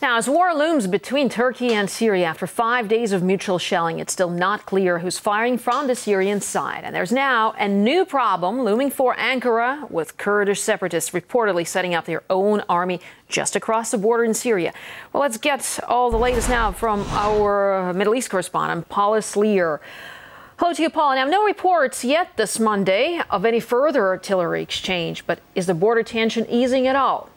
Now, as war looms between Turkey and Syria after 5 days of mutual shelling, it's still not clear who's firing from the Syrian side. And there's now a new problem looming for Ankara, with Kurdish separatists reportedly setting up their own army just across the border in Syria. Well, let's get all the latest now from our Middle East correspondent, Paula Sleer. Hello to you, Paula. Now, no reports yet this Monday of any further artillery exchange, but is the border tension easing at all?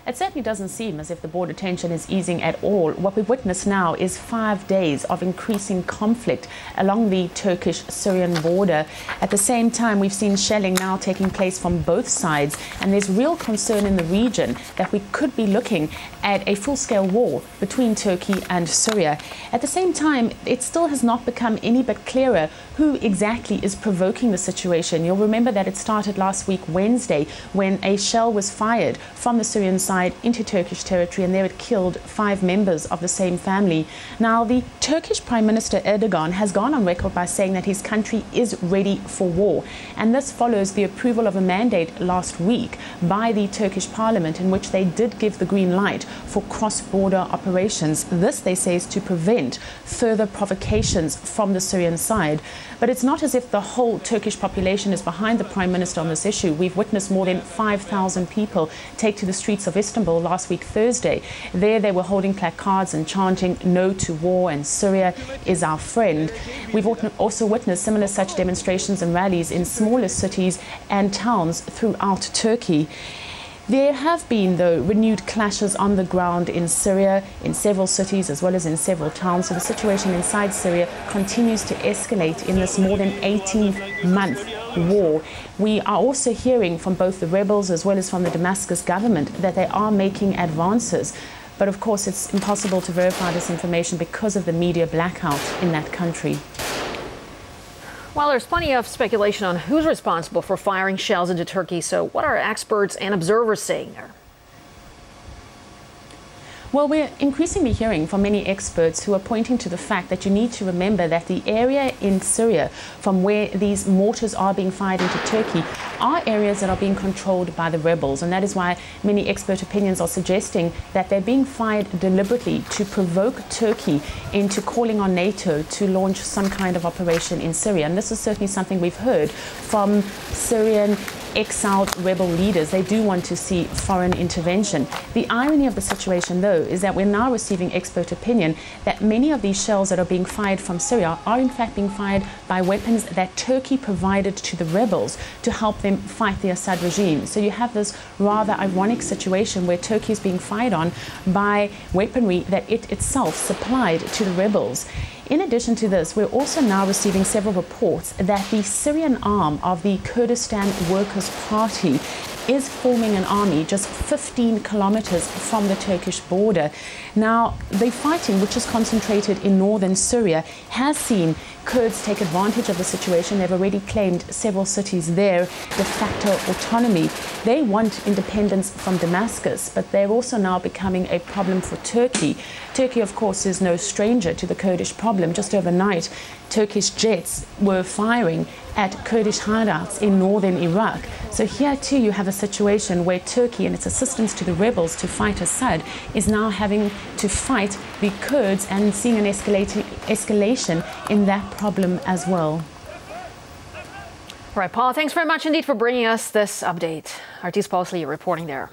It certainly doesn't seem as if the border tension is easing at all. What we witness now is 5 days of increasing conflict along the Turkish-Syrian border. At the same time, we've seen shelling now taking place from both sides, and there's real concern in the region that we could be looking at a full-scale war between Turkey and Syria. At the same time, it still has not become any but clearer who exactly is provoking the situation. You'll remember that it started last week, Wednesday, when a shell was fired from the Syrian side into Turkish territory, and there it killed 5 members of the same family. Now, the Turkish Prime Minister Erdogan has gone on record by saying that his country is ready for war, and this follows the approval of a mandate last week by the Turkish parliament in which they did give the green light for cross-border operations. This, they say, is to prevent further provocations from the Syrian side. But it's not as if the whole Turkish population is behind the Prime Minister on this issue. We've witnessed more than 5,000 people take to the streets of Istanbul last week, Thursday. There they were holding placards and chanting "No to war" and "Syria is our friend." We've also witnessed similar such demonstrations and rallies in smaller cities and towns throughout Turkey. There have been, though, renewed clashes on the ground in Syria, in several cities as well as in several towns. So the situation inside Syria continues to escalate in this more than 18-month war. We are also hearing from both the rebels as well as from the Damascus government that they are making advances. But of course, it's impossible to verify this information because of the media blackout in that country. Well, there's plenty of speculation on who's responsible for firing shells into Turkey. So what are experts and observers saying there? Well, we're increasingly hearing from many experts who are pointing to the fact that you need to remember that the area in Syria from where these mortars are being fired into Turkey are areas that are being controlled by the rebels. And that is why many expert opinions are suggesting that they're being fired deliberately to provoke Turkey into calling on NATO to launch some kind of operation in Syria. And this is certainly something we've heard from Syrian exiled rebel leaders. They do want to see foreign intervention. The irony of the situation, though, is that we're now receiving expert opinion that many of these shells that are being fired from Syria are in fact being fired by weapons that Turkey provided to the rebels to help them fight the Assad regime. So you have this rather ironic situation where Turkey is being fired on by weaponry that it itself supplied to the rebels. In addition to this, we're also now receiving several reports that the Syrian arm of the Kurdistan Workers' Party is forming an army just 15 kilometers from the Turkish border. Now, the fighting, which is concentrated in northern Syria, has seen Kurds take advantage of the situation. They've already claimed several cities there, de facto autonomy. They want independence from Damascus, but they're also now becoming a problem for Turkey. Turkey, of course, is no stranger to the Kurdish problem. Just overnight, Turkish jets were firing at Kurdish hideouts in northern Iraq. So here too you have a situation where Turkey and its assistance to the rebels to fight Assad is now having to fight the Kurds and seeing an escalation in that problem as well. All right, Paula, thanks very much indeed for bringing us this update. RT's Paula Sleer reporting there.